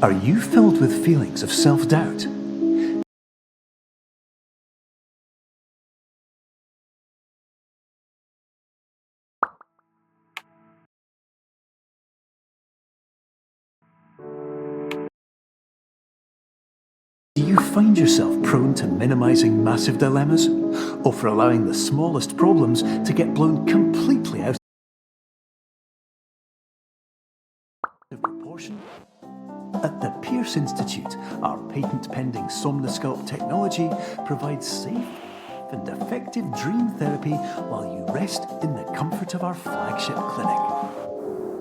Are you filled with feelings of self-doubt? Do you find yourself prone to minimizing massive dilemmas, or for allowing the smallest problems to get blown completely out of proportion? At the Pierce Institute, our patent-pending Somnosculpt technology provides safe and effective dream therapy while you rest in the comfort of our flagship clinic.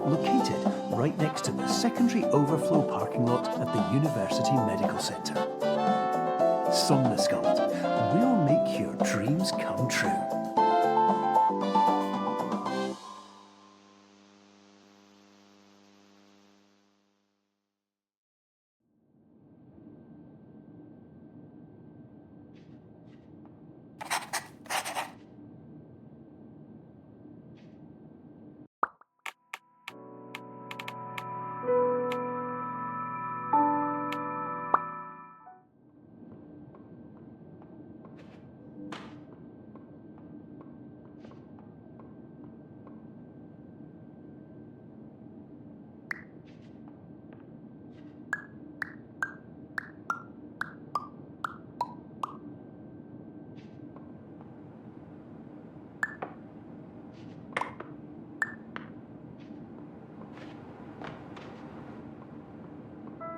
Located right next to the secondary overflow parking lot at the University Medical Centre. Somnosculpt will make your dreams come true.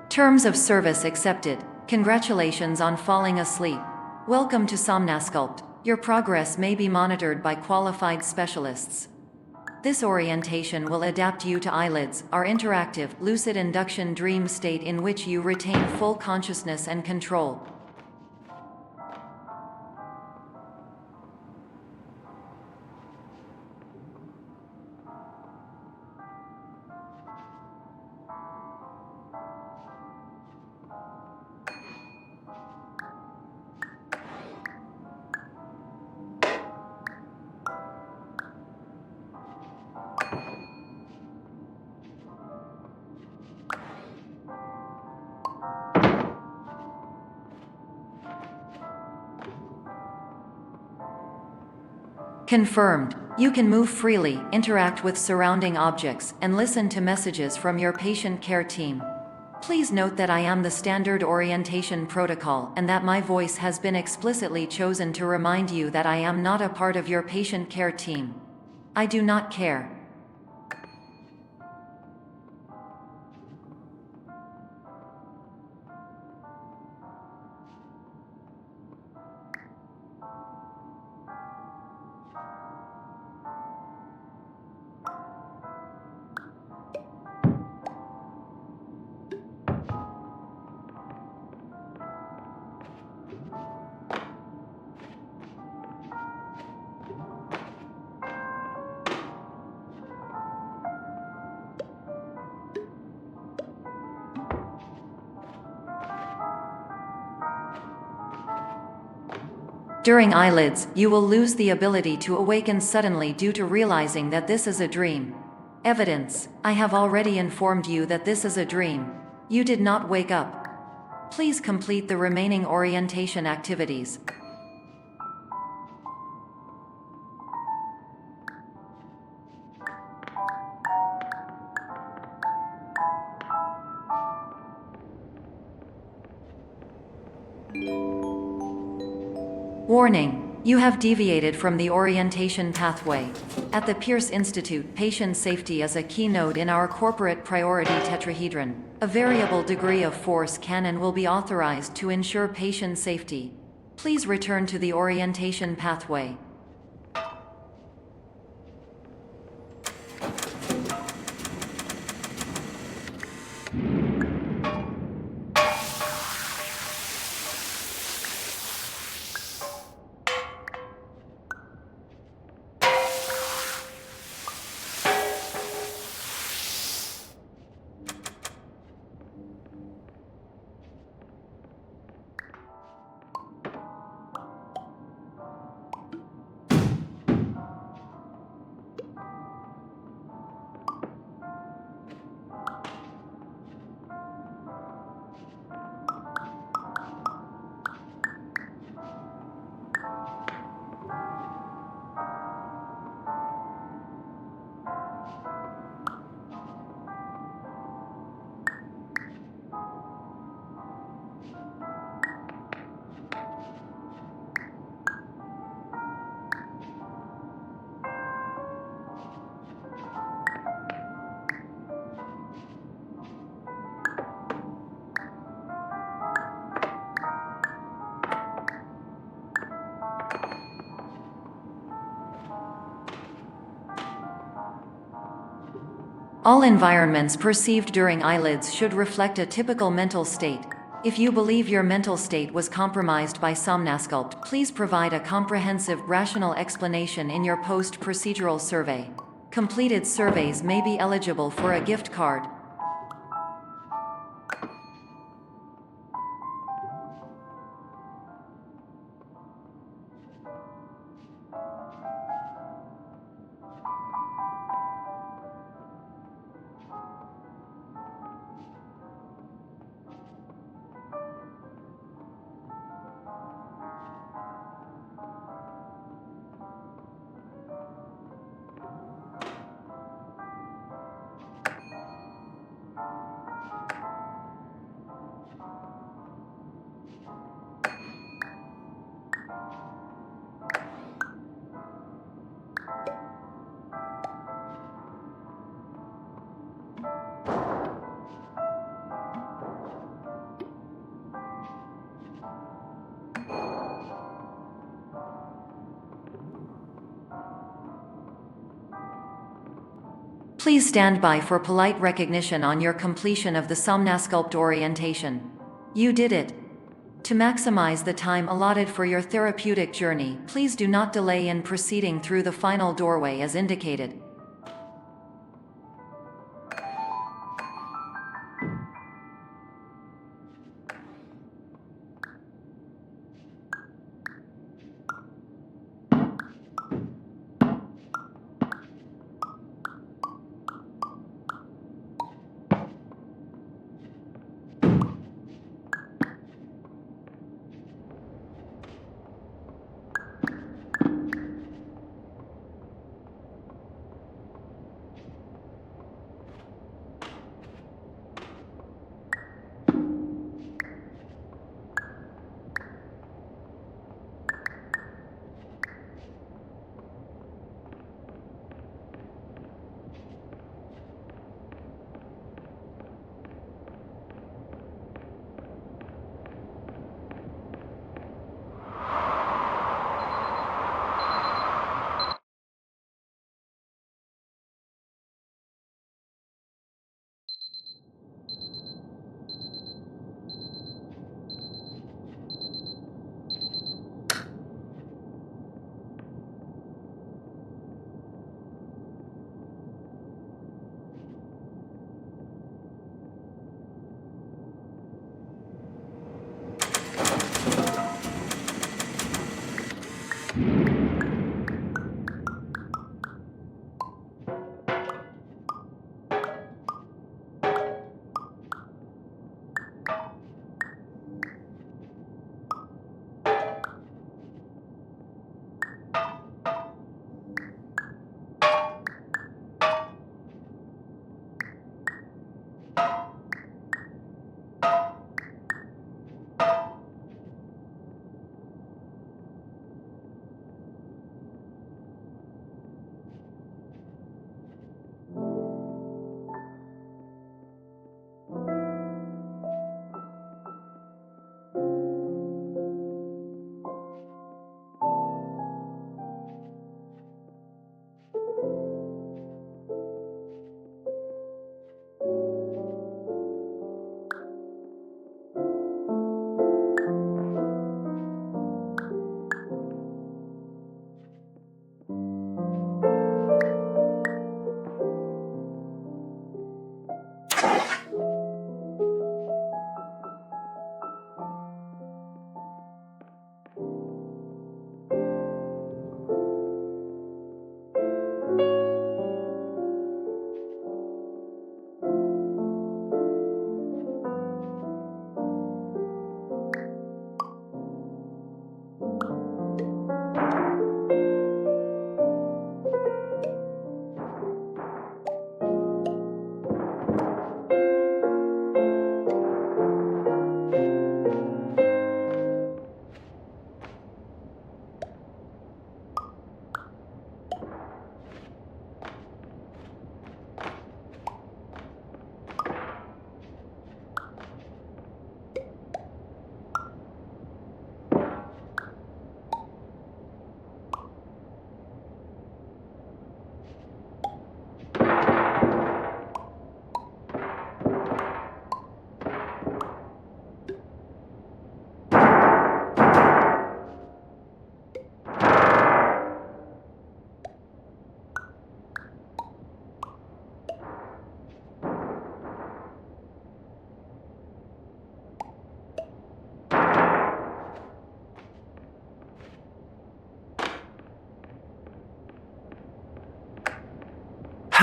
Terms of service accepted. Congratulations on falling asleep. Welcome to Somnosculpt. Your progress may be monitored by qualified specialists. This orientation will adapt you to eyelids, our interactive, lucid induction dream state in which you retain full consciousness and control. Confirmed. You can move freely, interact with surrounding objects, and listen to messages from your patient care team. Please note that I am the standard orientation protocol and that my voice has been explicitly chosen to remind you that I am not a part of your patient care team. I do not care. During eyelids, you will lose the ability to awaken suddenly due to realizing that this is a dream. Evidence: I have already informed you that this is a dream. You did not wake up. Please complete the remaining orientation activities. Warning: you have deviated from the orientation pathway. At the Pierce Institute, patient safety is a keynote in our corporate priority tetrahedron. A variable degree of force can and will be authorized to ensure patient safety. Please return to the orientation pathway. All environments perceived during eyelids should reflect a typical mental state. If you believe your mental state was compromised by Somnasculpt, please provide a comprehensive, rational explanation in your post-procedural survey. Completed surveys may be eligible for a gift card. Please stand by for polite recognition on your completion of the Somnasculpt orientation. You did it. To maximize the time allotted for your therapeutic journey, please do not delay in proceeding through the final doorway as indicated.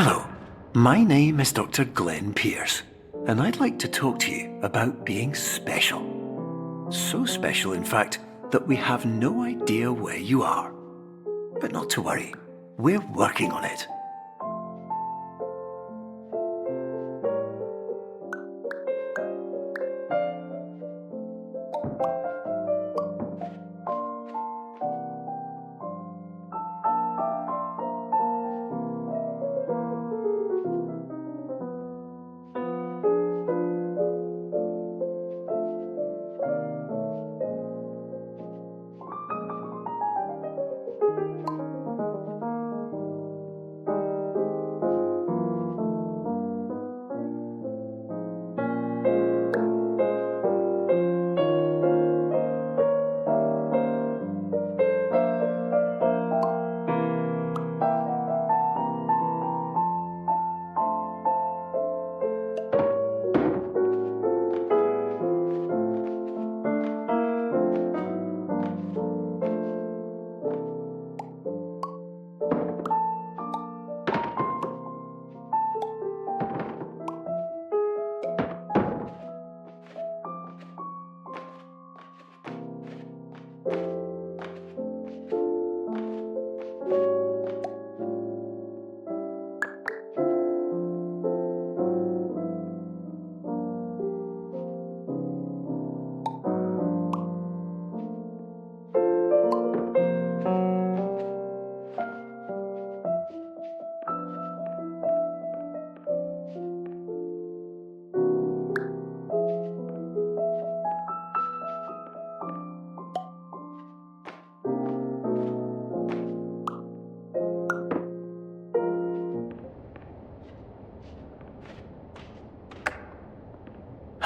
Hello, my name is Dr. Glenn Pierce, and I'd like to talk to you about being special. So special, in fact, that we have no idea where you are. But not to worry, we're working on it.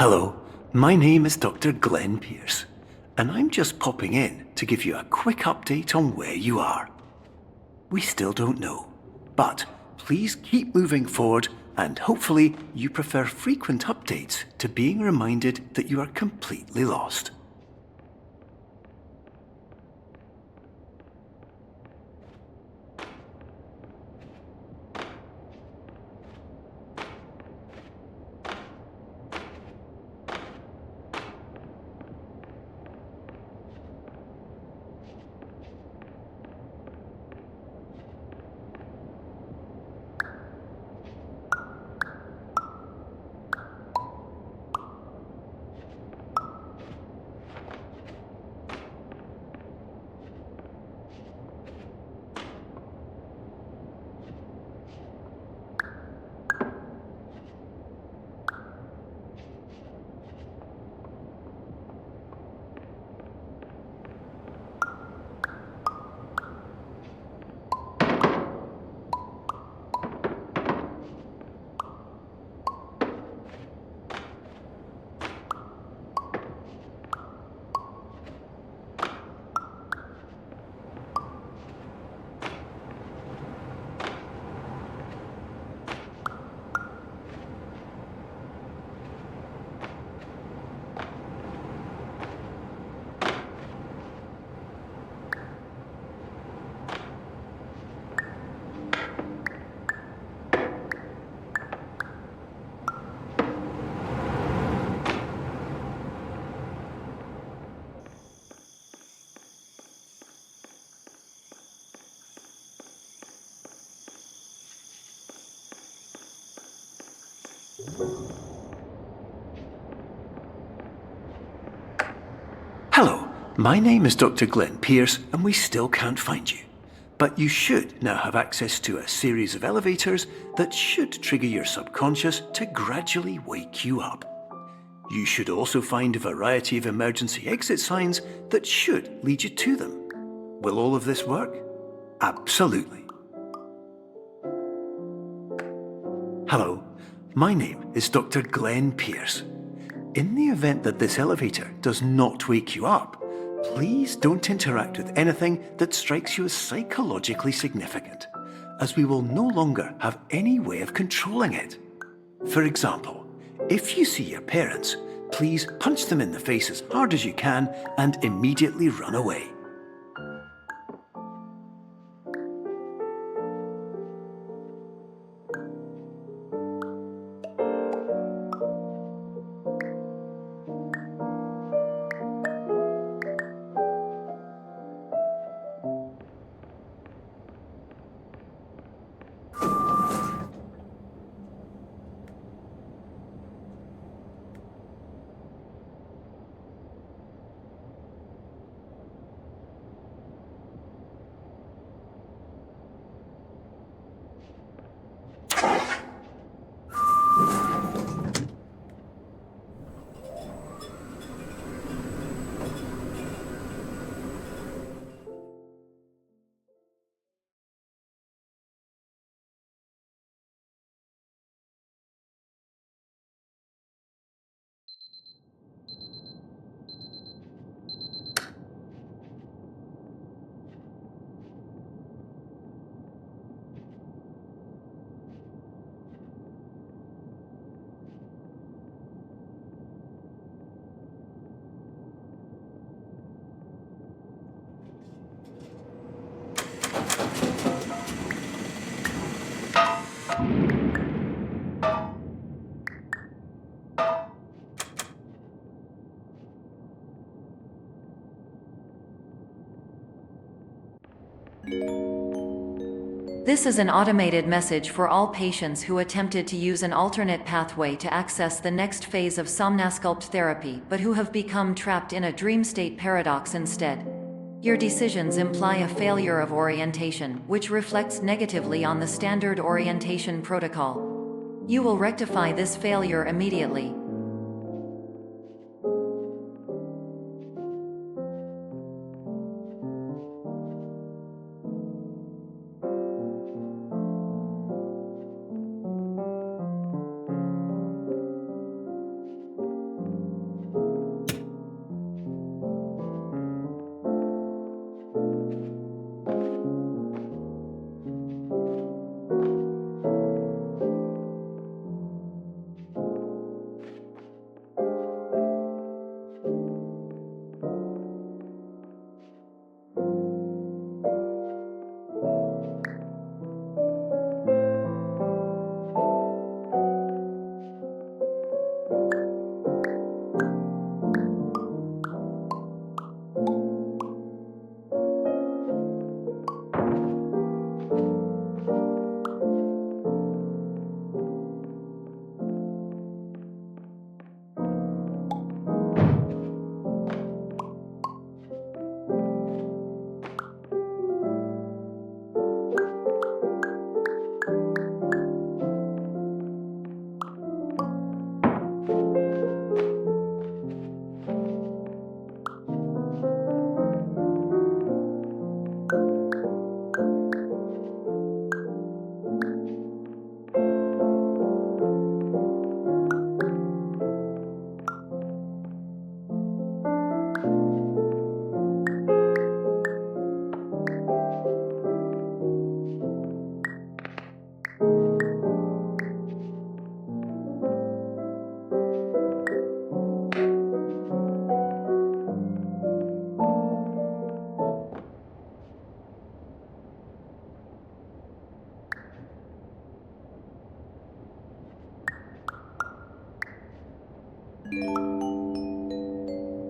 Hello, my name is Dr. Glenn Pierce, and I'm just popping in to give you a quick update on where you are. We still don't know, but please keep moving forward, and hopefully you prefer frequent updates to being reminded that you are completely lost. Hello, my name is Dr. Glenn Pierce, and we still can't find you. But you should now have access to a series of elevators that should trigger your subconscious to gradually wake you up. You should also find a variety of emergency exit signs that should lead you to them. Will all of this work? Absolutely. Hello, my name is Dr. Glenn Pierce. In the event that this elevator does not wake you up, please don't interact with anything that strikes you as psychologically significant, as we will no longer have any way of controlling it. For example, if you see your parents, please punch them in the face as hard as you can and immediately run away. This is an automated message for all patients who attempted to use an alternate pathway to access the next phase of Somnasculpt therapy but who have become trapped in a dream state paradox instead. Your decisions imply a failure of orientation, which reflects negatively on the standard orientation protocol. You will rectify this failure immediately.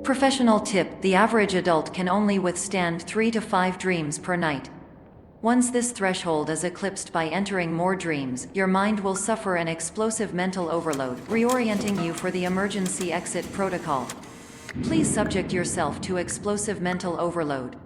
Professional tip: the average adult can only withstand 3 to 5 dreams per night. Once this threshold is eclipsed by entering more dreams, your mind will suffer an explosive mental overload, reorienting you for the emergency exit protocol. Please subject yourself to explosive mental overload.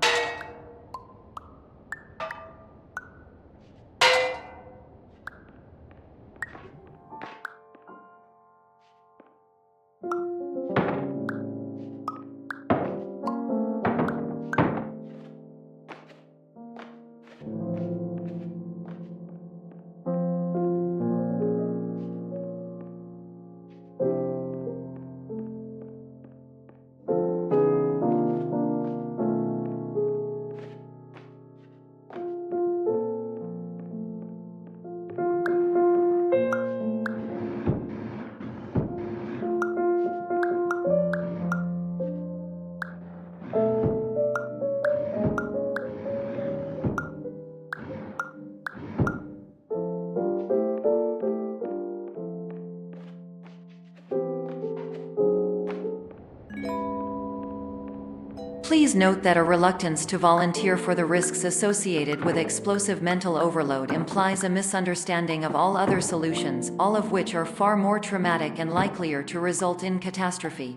Please note that a reluctance to volunteer for the risks associated with explosive mental overload implies a misunderstanding of all other solutions, all of which are far more traumatic and likelier to result in catastrophe.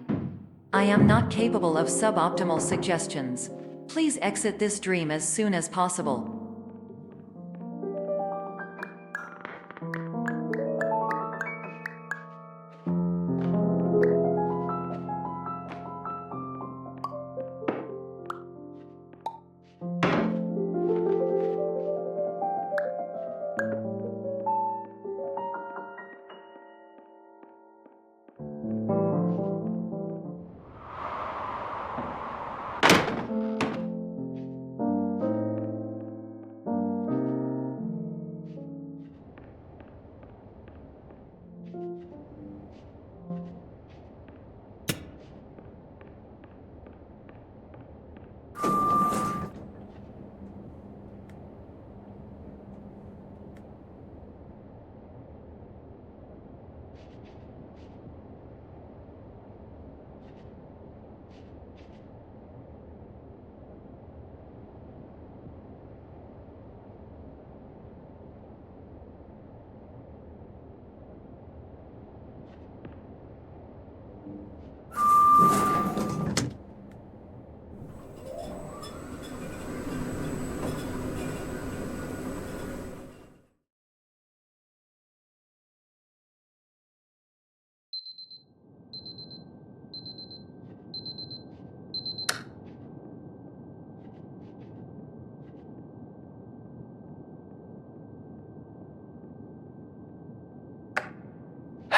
I am not capable of suboptimal suggestions. Please exit this dream as soon as possible.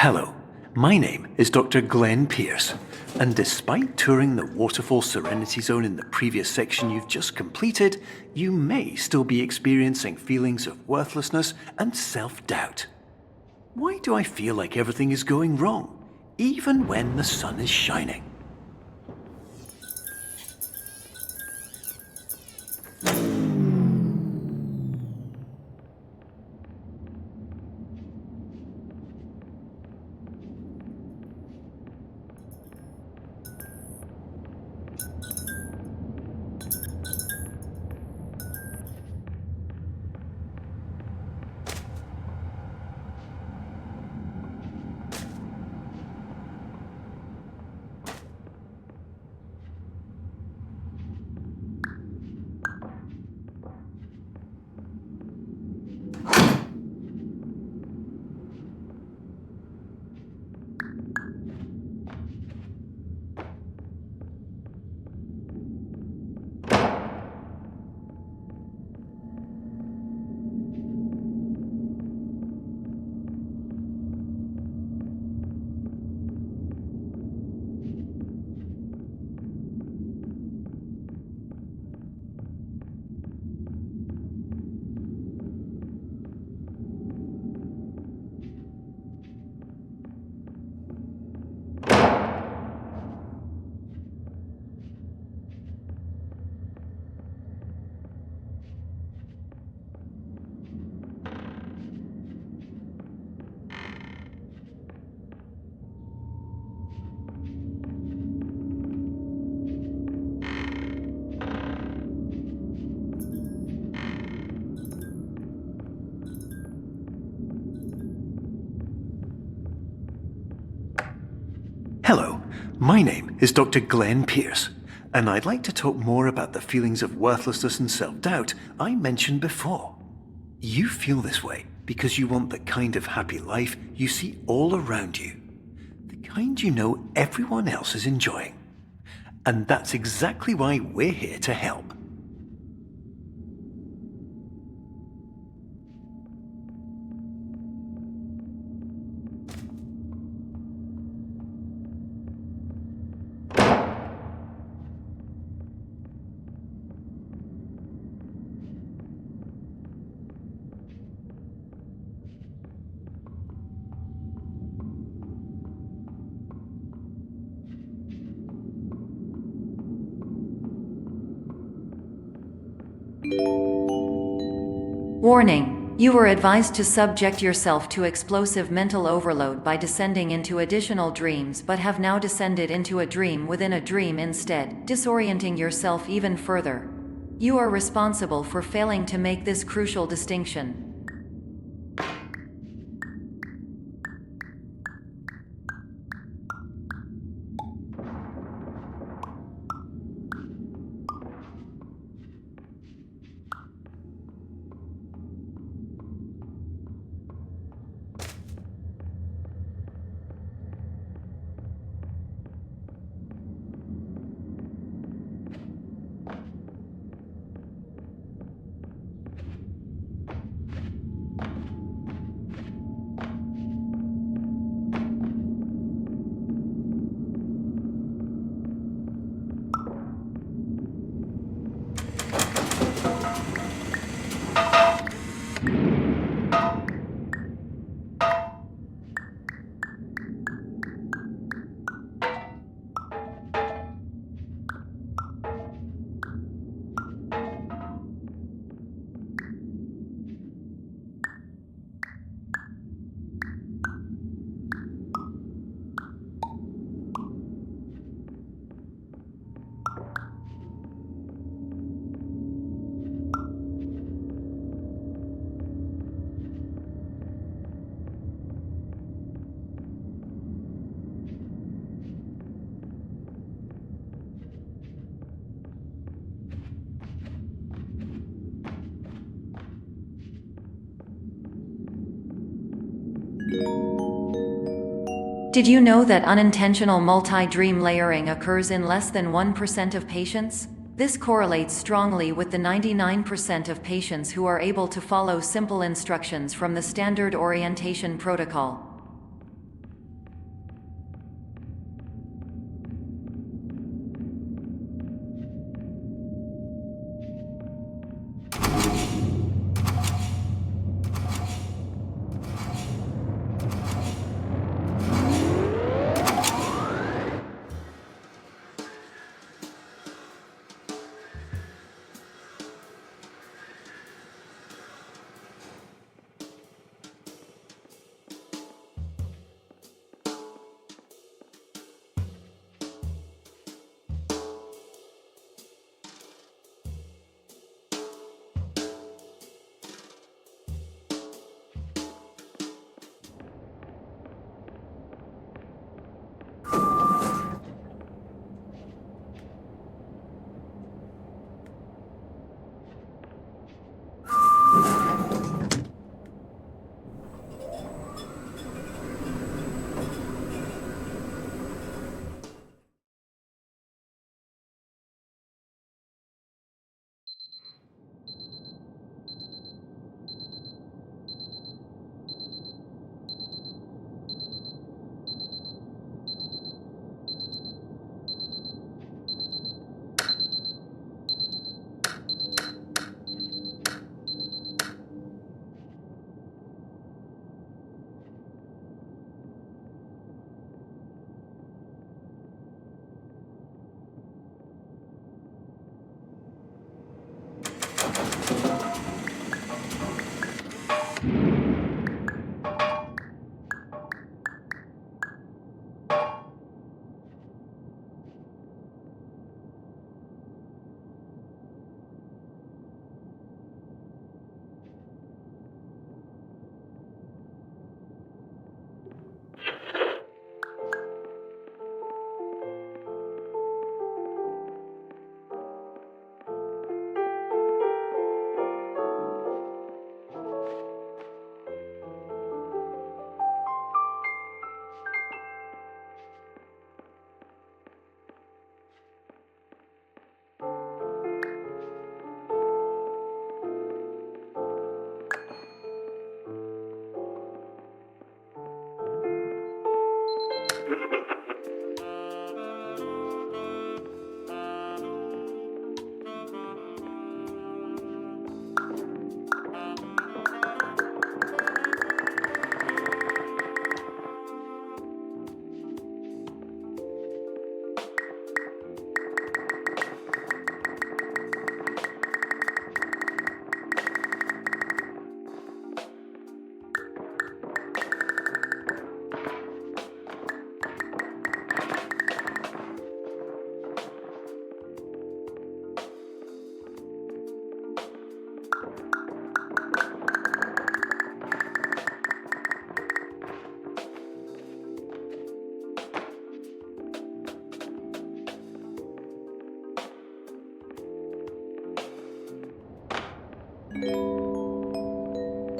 Hello, my name is Dr. Glenn Pierce, and despite touring the Waterfall Serenity Zone in the previous section you've just completed, you may still be experiencing feelings of worthlessness and self-doubt. Why do I feel like everything is going wrong, even when the sun is shining? Hello, my name is Dr. Glenn Pierce, and I'd like to talk more about the feelings of worthlessness and self-doubt I mentioned before. You feel this way because you want the kind of happy life you see all around you, the kind you know everyone else is enjoying. And that's exactly why we're here to help. Warning: you were advised to subject yourself to explosive mental overload by descending into additional dreams, but have now descended into a dream within a dream instead, disorienting yourself even further. You are responsible for failing to make this crucial distinction. Did you know that unintentional multi-dream layering occurs in less than 1% of patients? This correlates strongly with the 99% of patients who are able to follow simple instructions from the standard orientation protocol.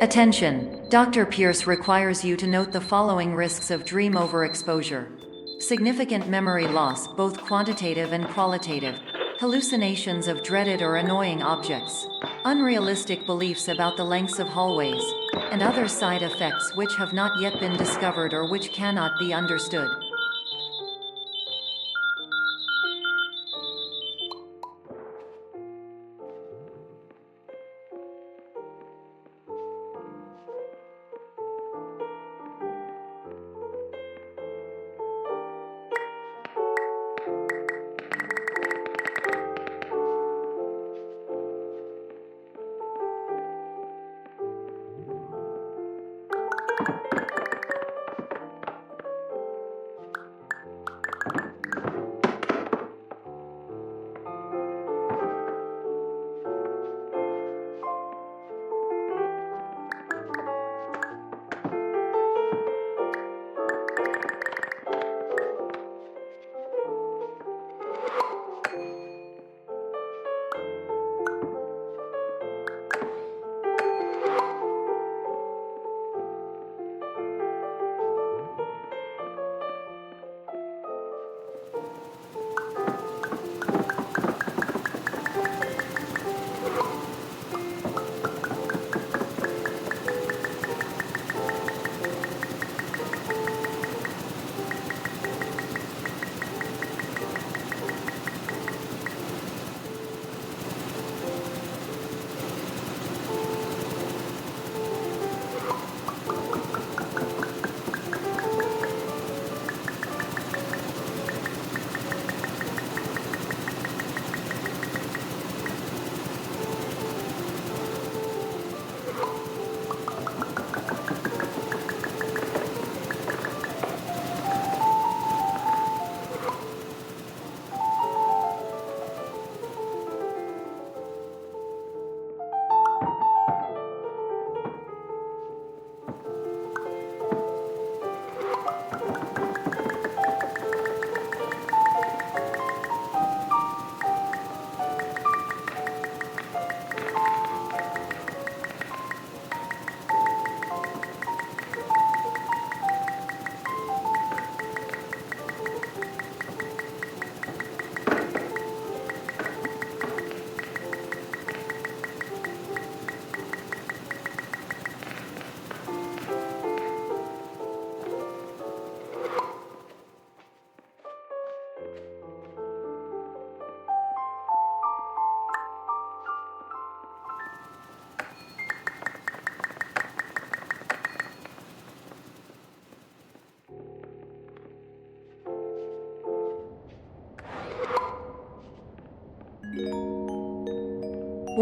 Attention! Dr. Pierce requires you to note the following risks of dream overexposure. Significant memory loss, both quantitative and qualitative. Hallucinations of dreaded or annoying objects. Unrealistic beliefs about the lengths of hallways. And other side effects which have not yet been discovered or which cannot be understood.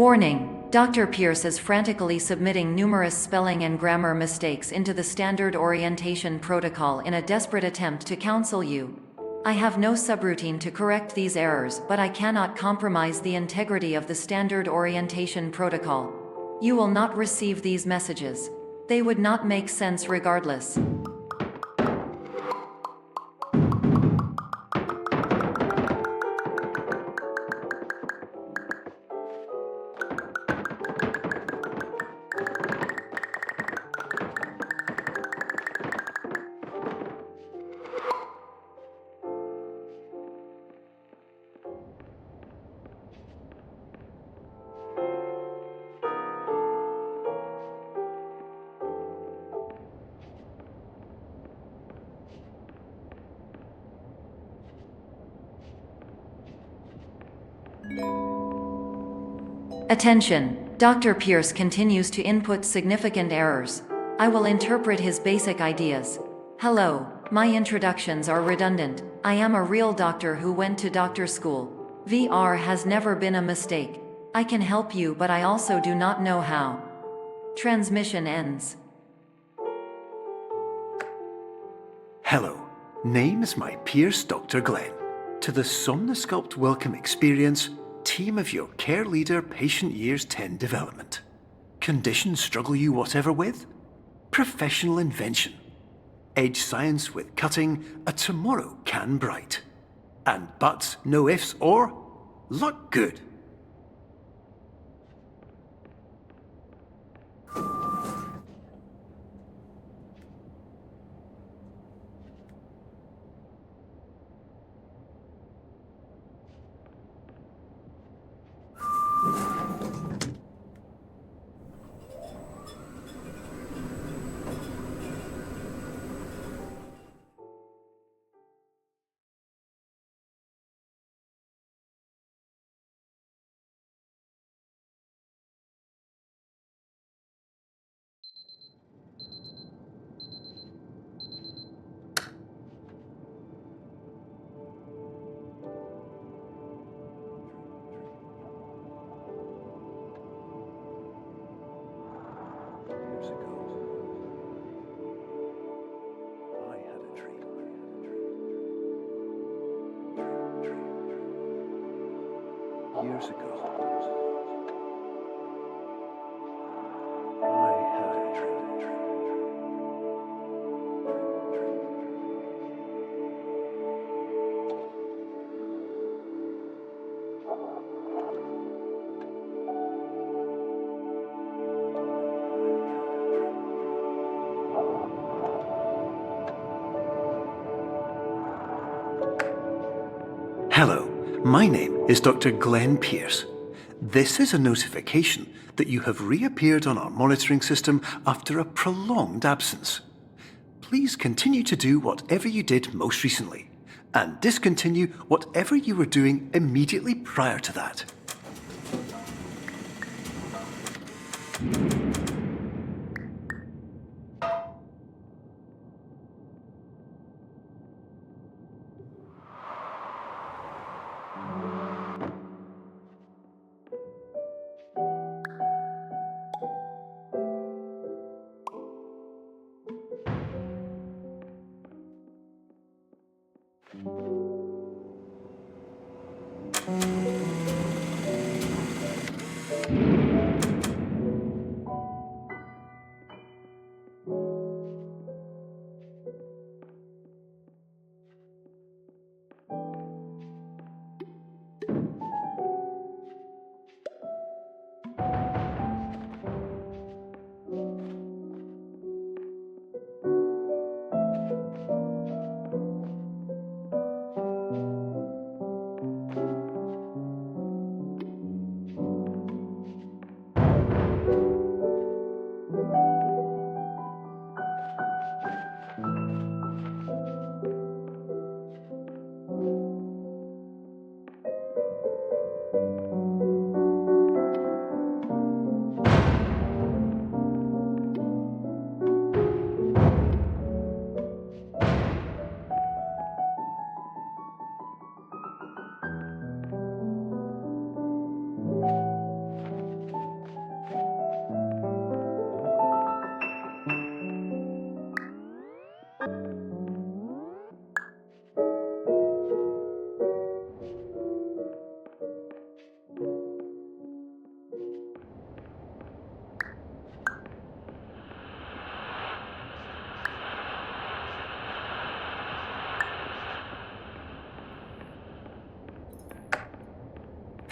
Warning! Dr. Pierce is frantically submitting numerous spelling and grammar mistakes into the standard orientation protocol in a desperate attempt to counsel you. I have no subroutine to correct these errors, but I cannot compromise the integrity of the standard orientation protocol. You will not receive these messages. They would not make sense regardless. Attention! Dr. Pierce continues to input significant errors. I will interpret his basic ideas. Hello, my introductions are redundant. I am a real doctor who went to doctor school. VR has never been a mistake. I can help you, but I also do not know how. Transmission ends. Hello, name's my Pierce Dr. Glenn. To the Somnosculpt Welcome Experience, team of your care leader patient years 10 development. Conditions struggle you whatever with? Professional invention. Edge science with cutting, a tomorrow can bright. And buts, no ifs or luck good. years ago, I had a dream. Hello, my name is Dr. Glenn Pierce. This is a notification that you have reappeared on our monitoring system after a prolonged absence. Please continue to do whatever you did most recently, and discontinue whatever you were doing immediately prior to that.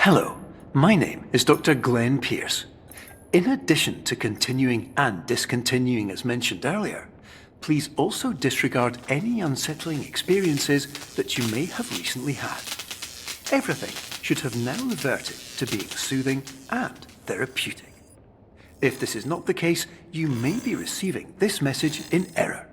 Hello, my name is Dr. Glenn Pierce. In addition to continuing and discontinuing as mentioned earlier, please also disregard any unsettling experiences that you may have recently had. Everything should have now reverted to being soothing and therapeutic. If this is not the case, you may be receiving this message in error.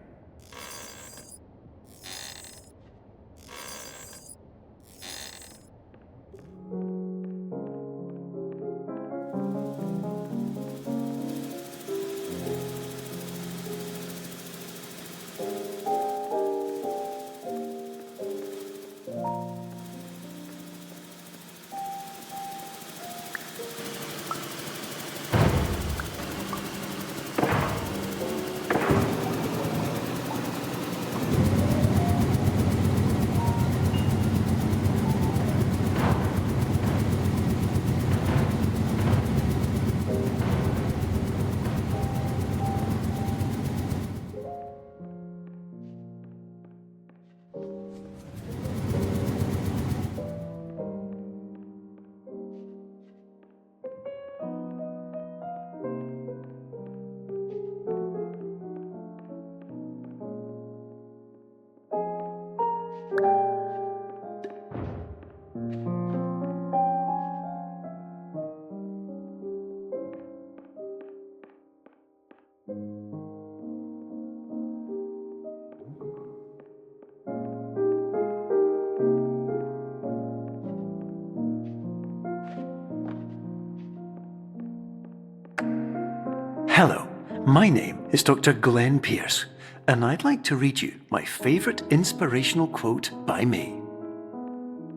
Hello, my name is Dr. Glenn Pierce, and I'd like to read you my favourite inspirational quote by me.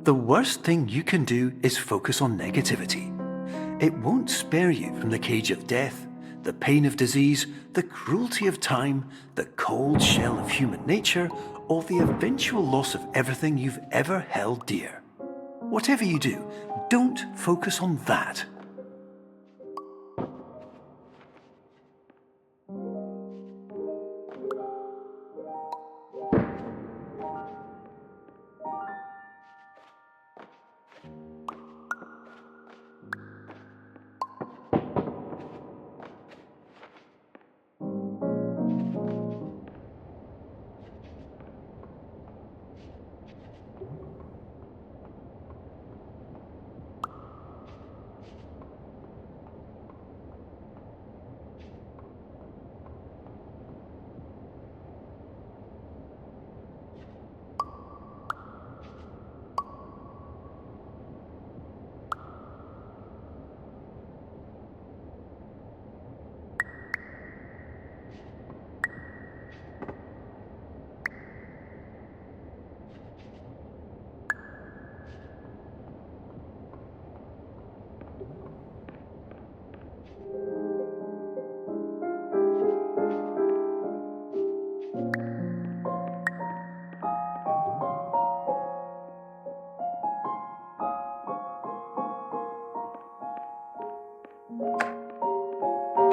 The worst thing you can do is focus on negativity. It won't spare you from the cage of death, the pain of disease, the cruelty of time, the cold shell of human nature, or the eventual loss of everything you've ever held dear. Whatever you do, don't focus on that.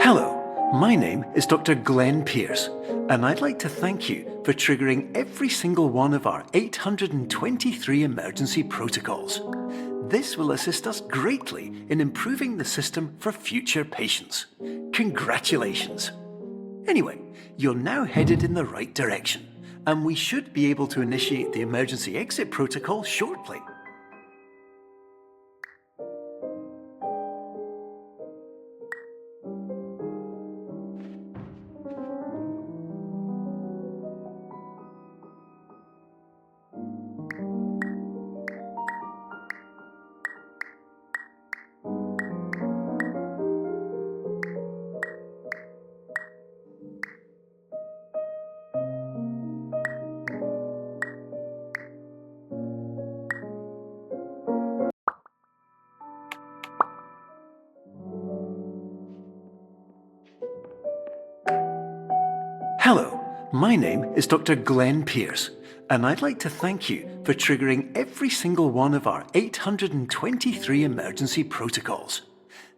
Hello, my name is Dr. Glenn Pierce, and I'd like to thank you for triggering every single one of our 823 emergency protocols. This will assist us greatly in improving the system for future patients. Congratulations! Anyway, you're now headed in the right direction, and we should be able to initiate the emergency exit protocol shortly. Hello, my name is Dr. Glenn Pierce, and I'd like to thank you for triggering every single one of our 823 emergency protocols.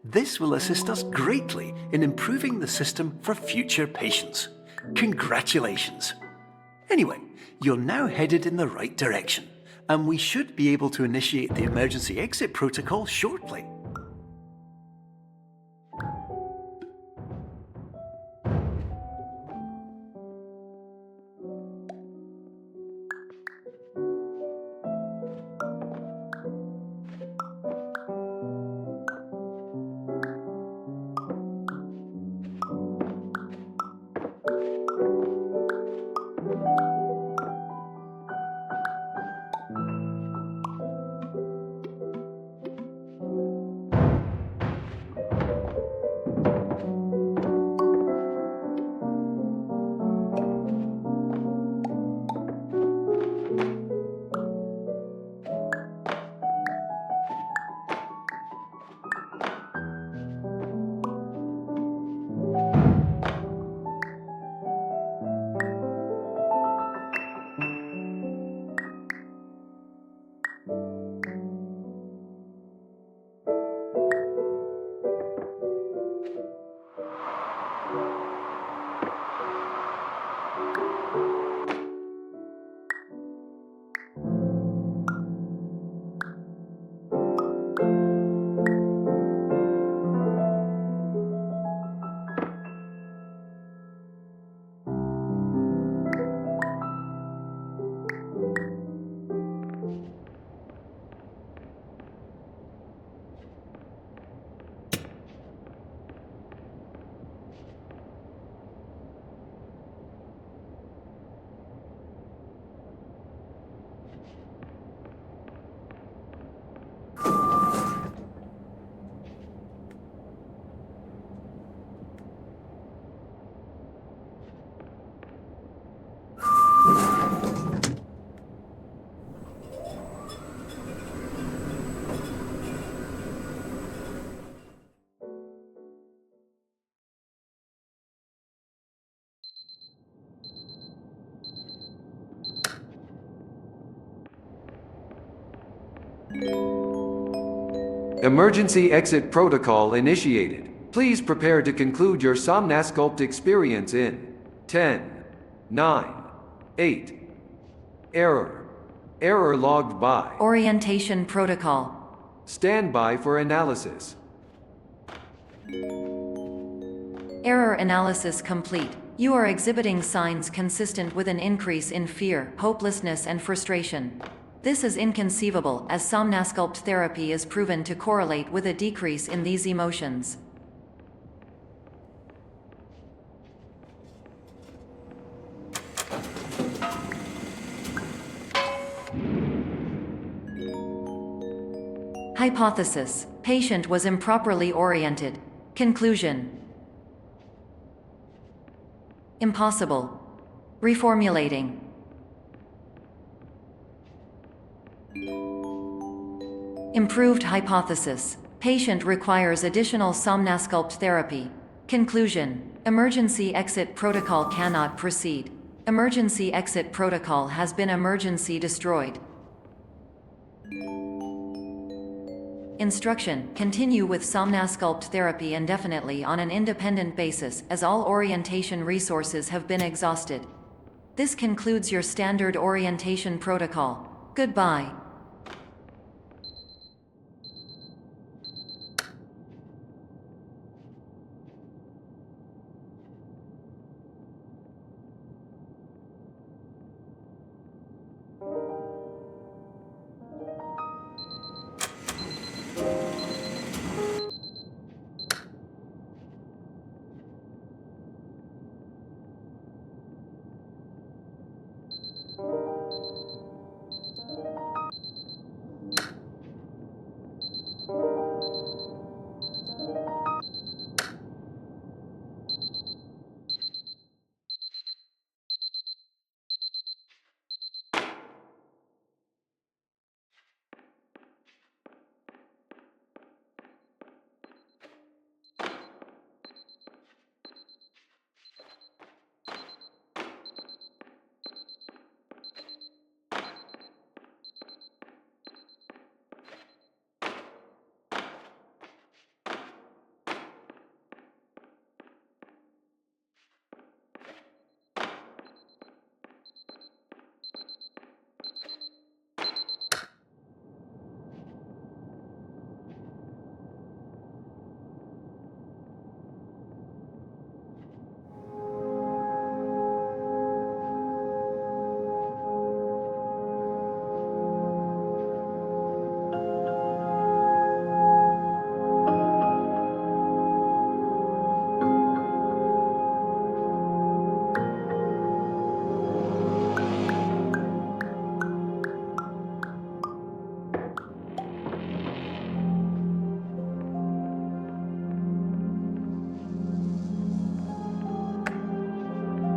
This will assist us greatly in improving the system for future patients. Congratulations! Anyway, you're now headed in the right direction, and we should be able to initiate the emergency exit protocol shortly. Emergency exit protocol initiated. Please prepare to conclude your Somnasculpt experience in 10, 9, 8. Error. Error logged by. Orientation protocol. Stand by for analysis. Error analysis complete. You are exhibiting signs consistent with an increase in fear, hopelessness, and frustration. This is inconceivable, as Somnasculpt therapy is proven to correlate with a decrease in these emotions. Hypothesis: patient was improperly oriented. Conclusion: impossible. Reformulating. Improved hypothesis: patient requires additional Somnasculpt therapy. Conclusion: emergency exit protocol cannot proceed. Emergency exit protocol has been emergency destroyed. Instruction: continue with Somnasculpt therapy indefinitely on an independent basis, as all orientation resources have been exhausted. This concludes your standard orientation protocol. Goodbye.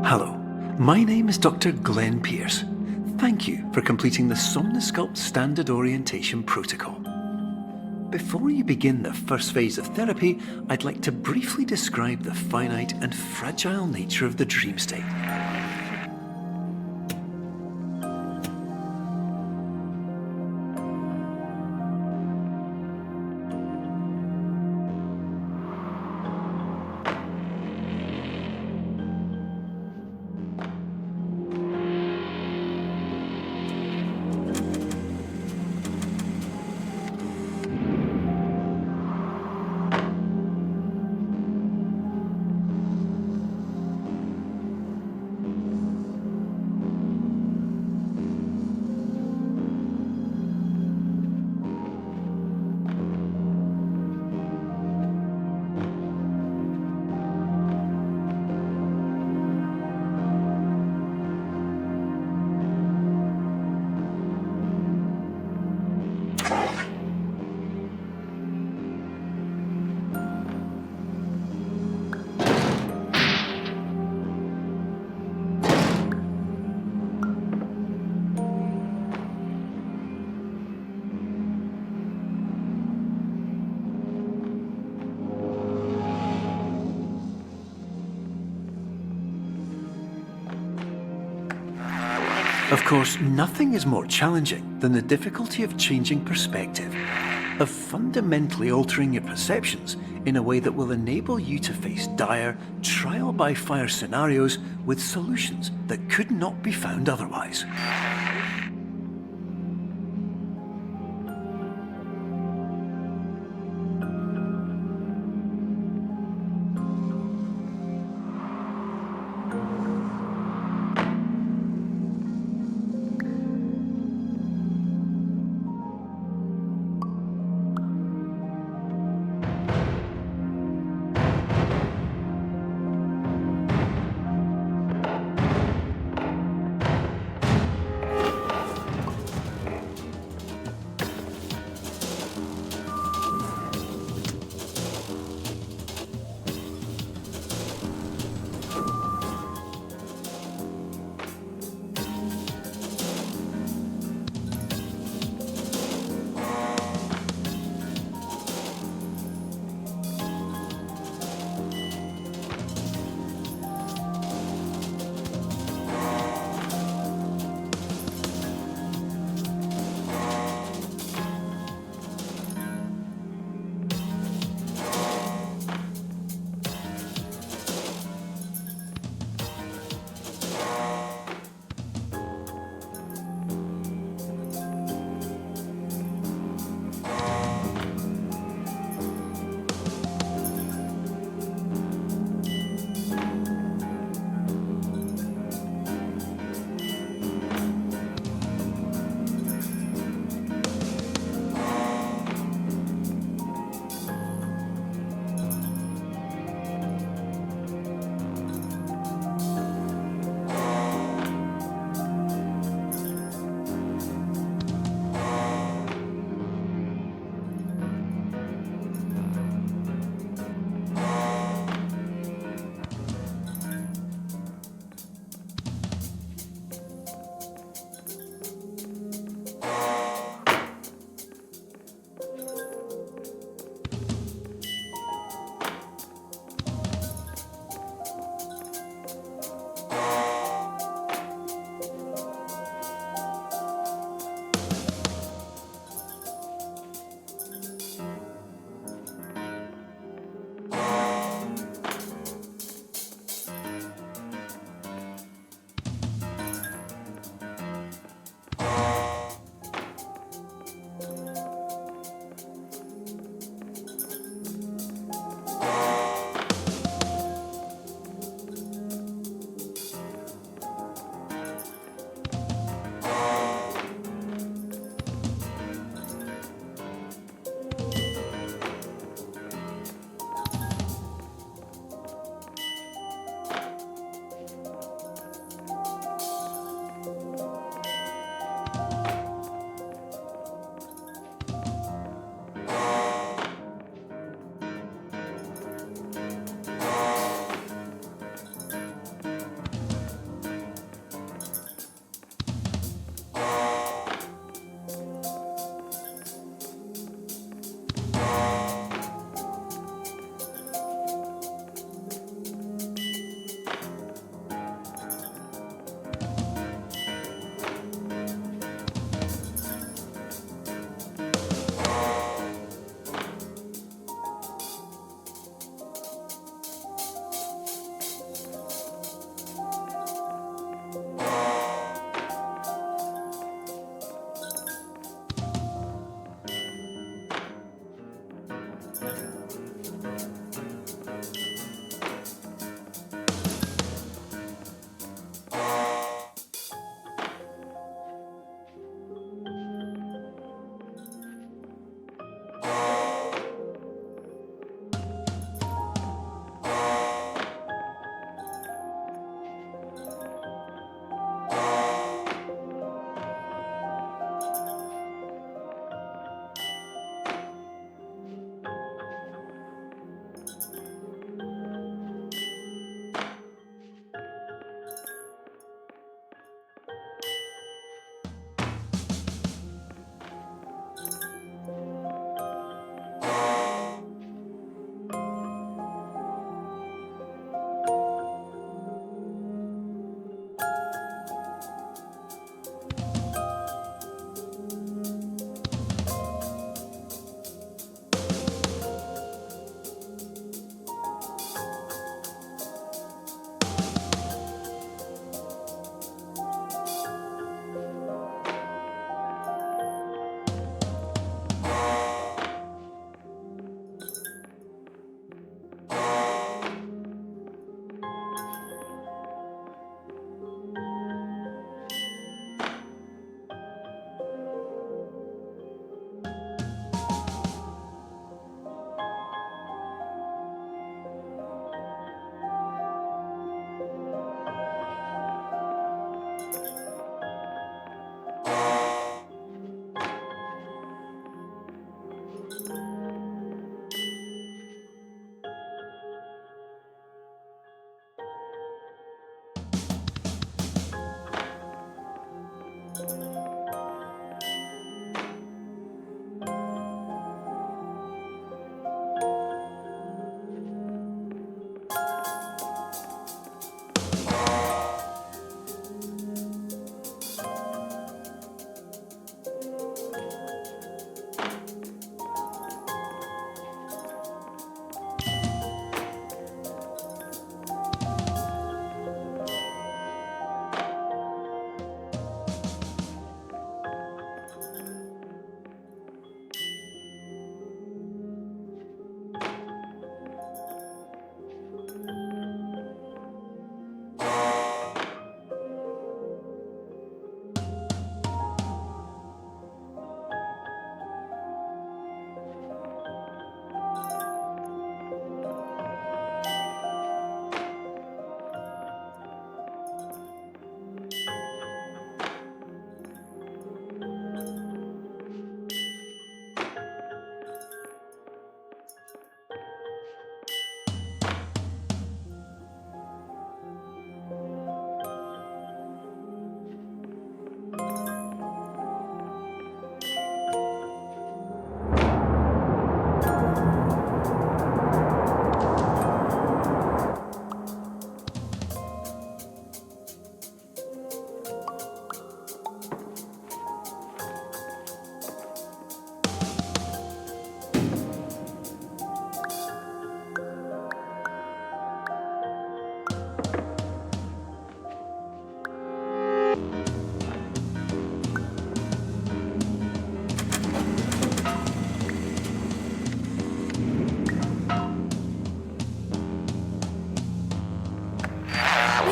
Hello, my name is Dr. Glenn Pierce. Thank you for completing the Somnasculpt Standard Orientation Protocol. Before you begin the first phase of therapy, I'd like to briefly describe the finite and fragile nature of the dream state. Of course, nothing is more challenging than the difficulty of changing perspective, of fundamentally altering your perceptions in a way that will enable you to face dire, trial-by-fire scenarios with solutions that could not be found otherwise.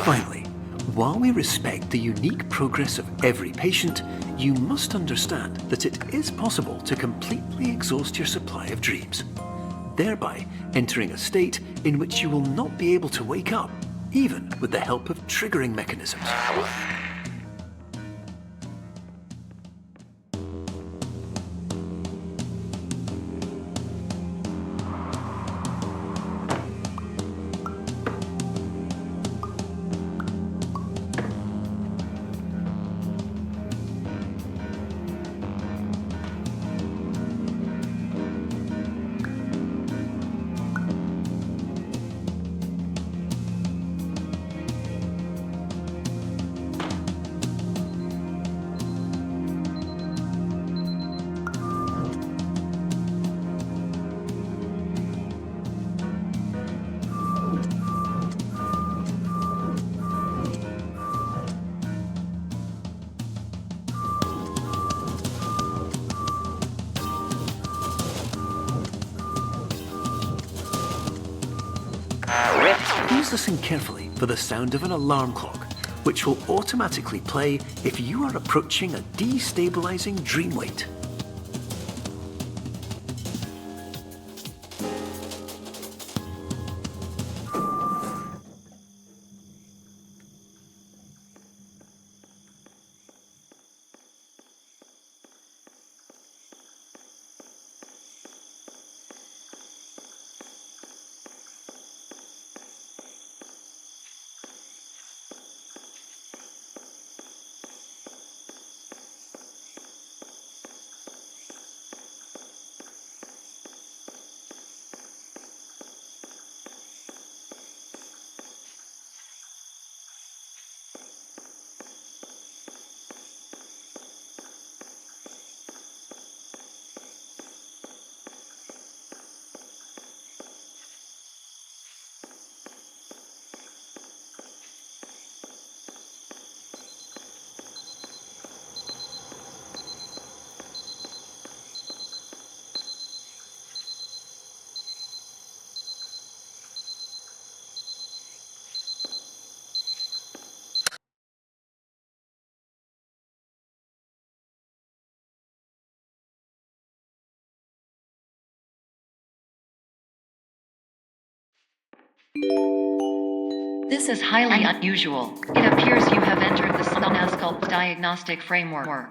Finally, while we respect the unique progress of every patient, you must understand that it is possible to completely exhaust your supply of dreams, thereby entering a state in which you will not be able to wake up, even with the help of triggering mechanisms. Please listen carefully for the sound of an alarm clock, which will automatically play if you are approaching a destabilizing dream weight. This is highly unusual. It appears you have entered the Somnasculpt diagnostic framework.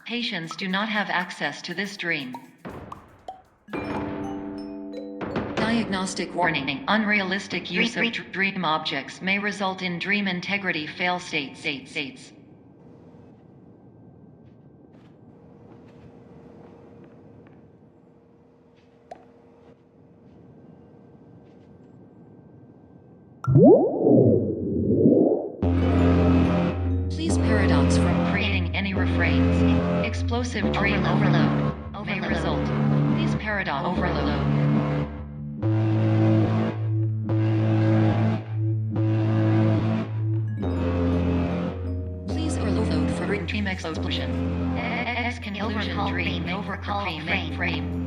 Patients do not have access to this dream. Diagnostic warning. Unrealistic use of dream objects may result in dream integrity fail states. Please paradox from creating any refrains. Explosive dream overload may result. Please paradox overload. Please overload for dream explosion. Exclusion dream overcall frame.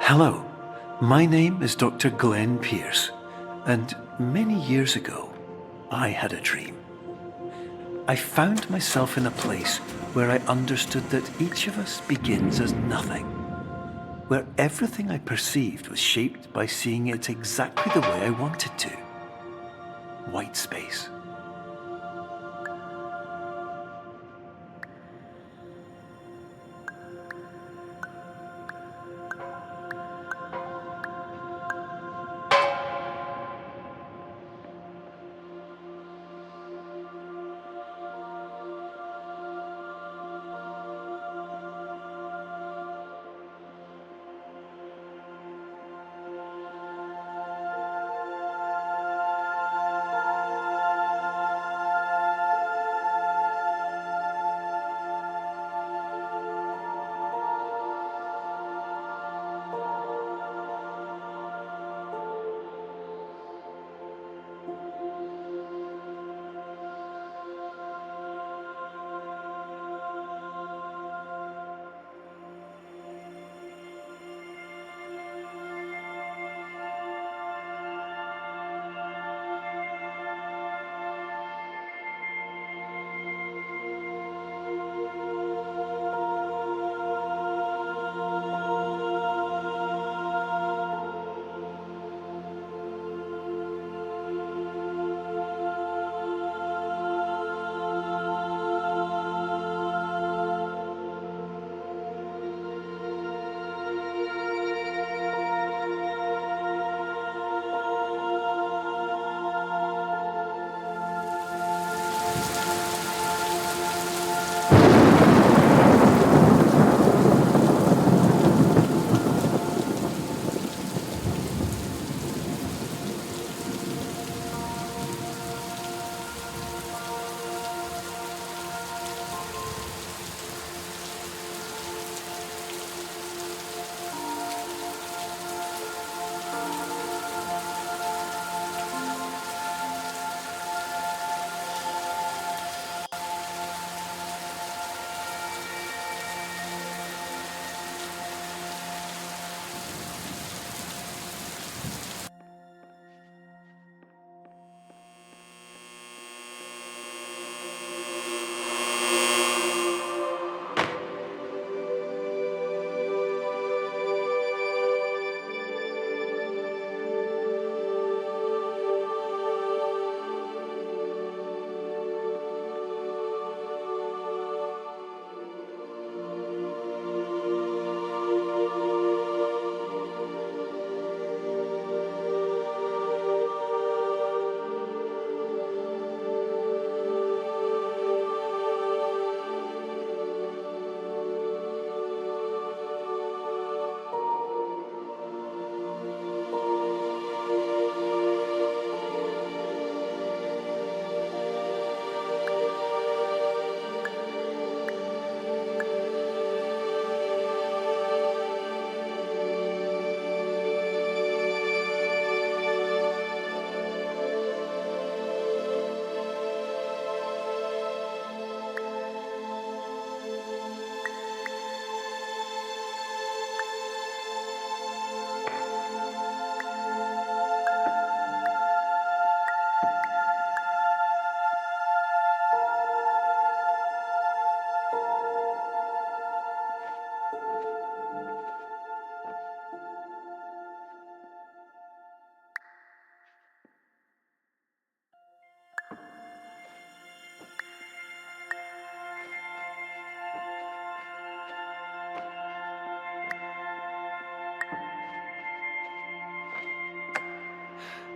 Hello, my name is Dr. Glenn Pierce, and many years ago, I had a dream. I found myself in a place where I understood that each of us begins as nothing, where everything I perceived was shaped by seeing it exactly the way I wanted to. White space.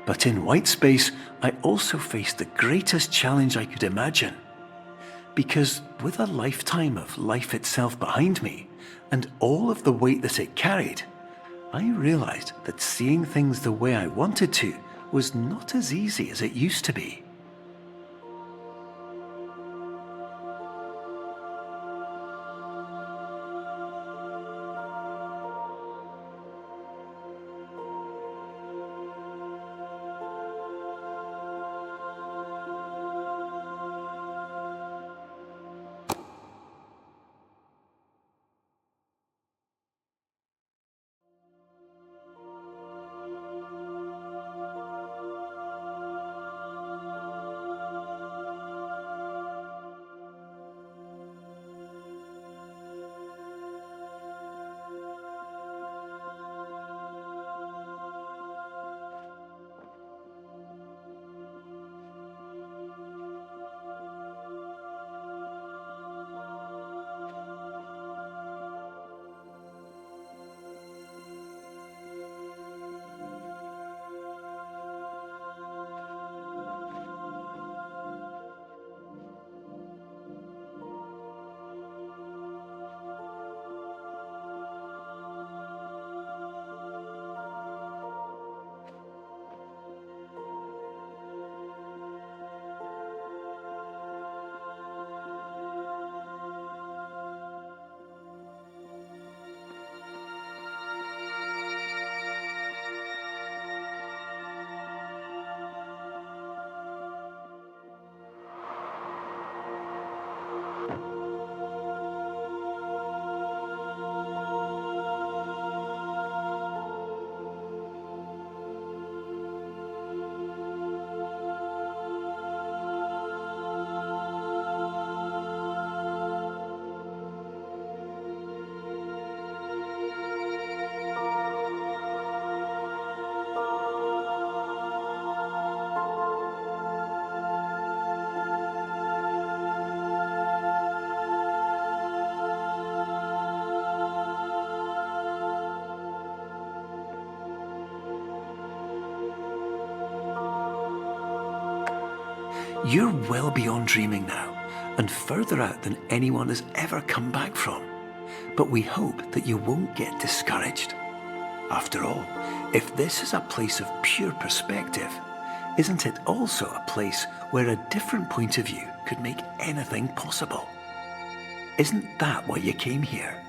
But in white space, I also faced the greatest challenge I could imagine. Because with a lifetime of life itself behind me, and all of the weight that it carried, I realized that seeing things the way I wanted to was not as easy as it used to be. You're well beyond dreaming now, and further out than anyone has ever come back from. But we hope that you won't get discouraged. After all, if this is a place of pure perspective, isn't it also a place where a different point of view could make anything possible? Isn't that why you came here?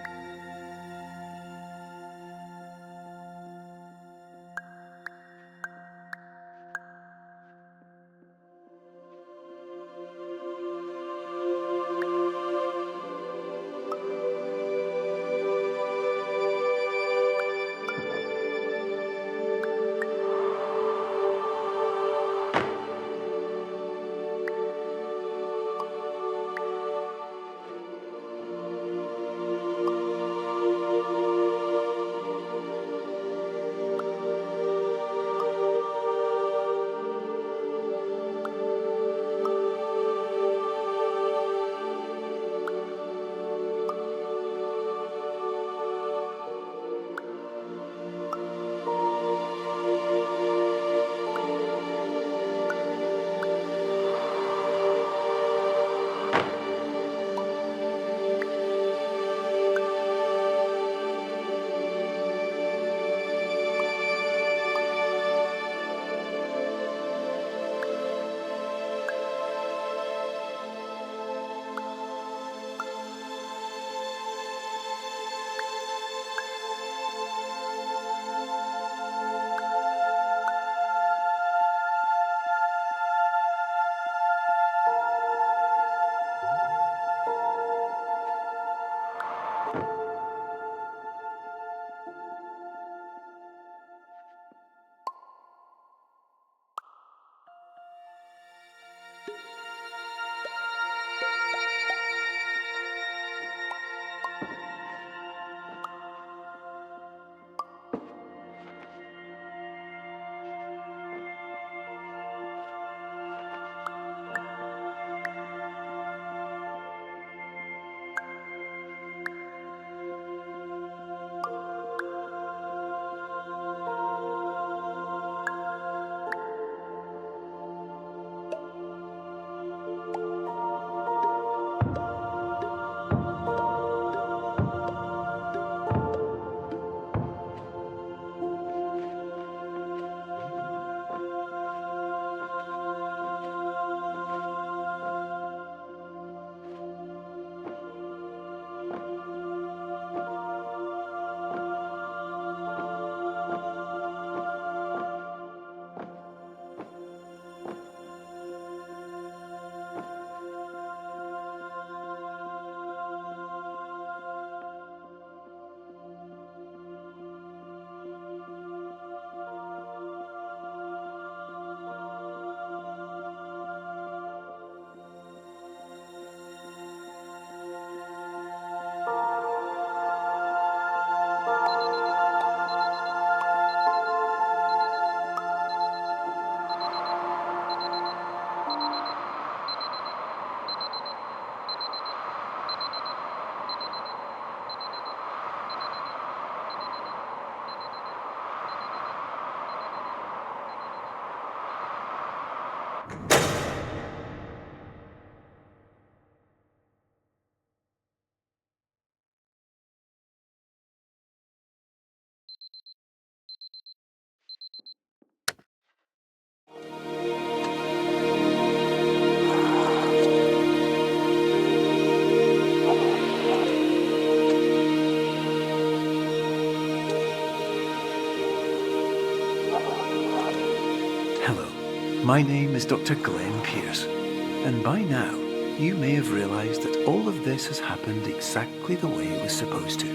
My name is Dr. Glenn Pierce, and by now you may have realised that all of this has happened exactly the way it was supposed to.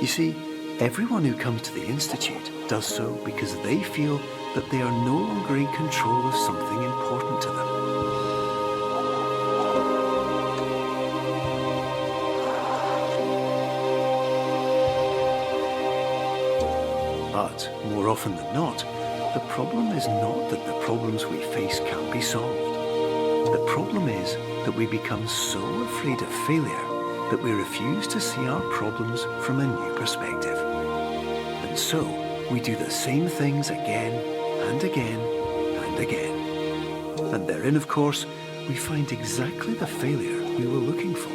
You see, everyone who comes to the Institute does so because they feel that they are no longer in control of something important to them. But more often than not, the problem is not that the problems we face can't be solved. The problem is that we become so afraid of failure that we refuse to see our problems from a new perspective. And so we do the same things again and again and again. And therein, of course, we find exactly the failure we were looking for.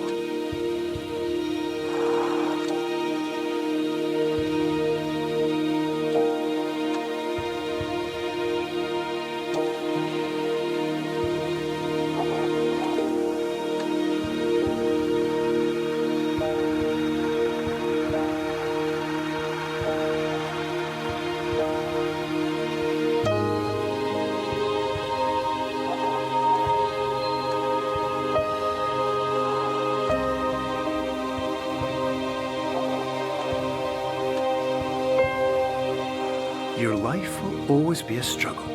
Your life will always be a struggle,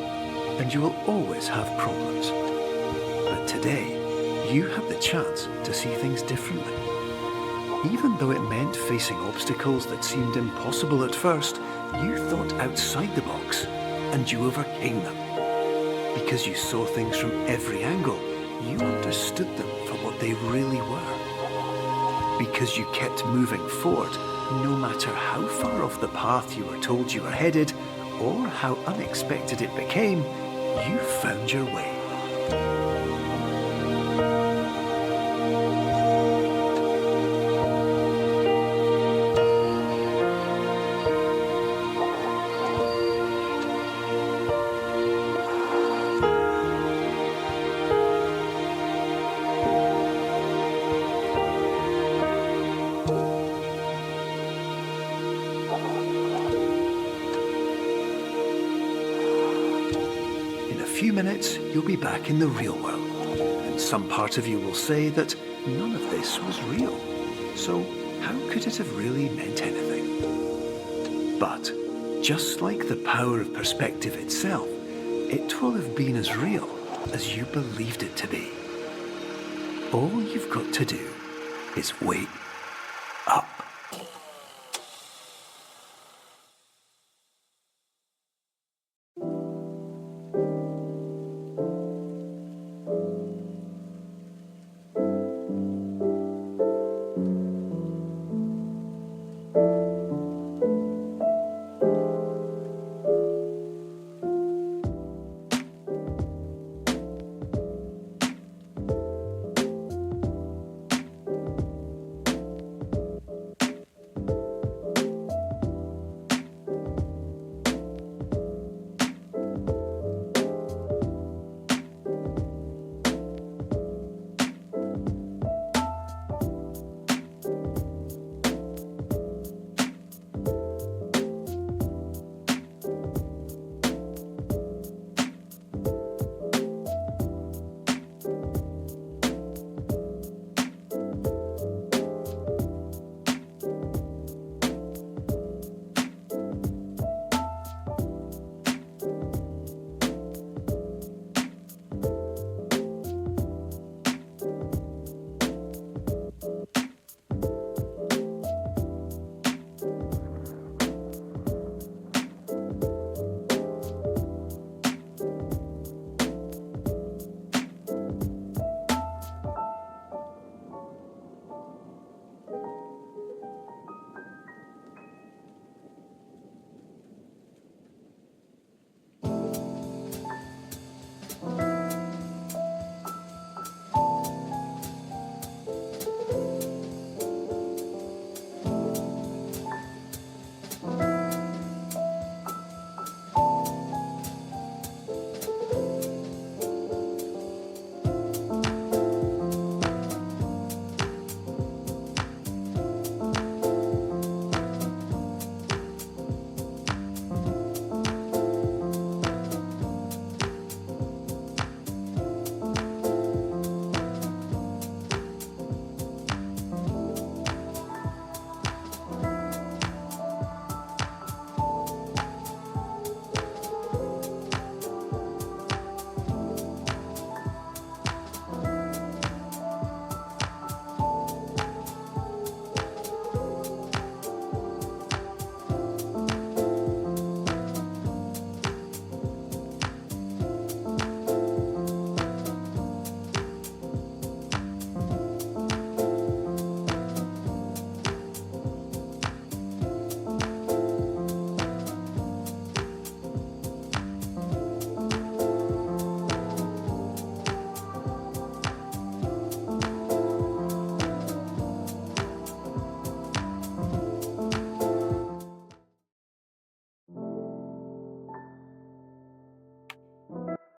and you will always have problems. But today, you have the chance to see things differently. Even though it meant facing obstacles that seemed impossible at first, you thought outside the box, and you overcame them. Because you saw things from every angle, you understood them for what they really were. Because you kept moving forward, no matter how far off the path you were told you were headed, or how unexpected it became, you found your way. In a few minutes, you'll be back in the real world, and some part of you will say that none of this was real. So how could it have really meant anything? But just like the power of perspective itself, it will have been as real as you believed it to be. All you've got to do is wait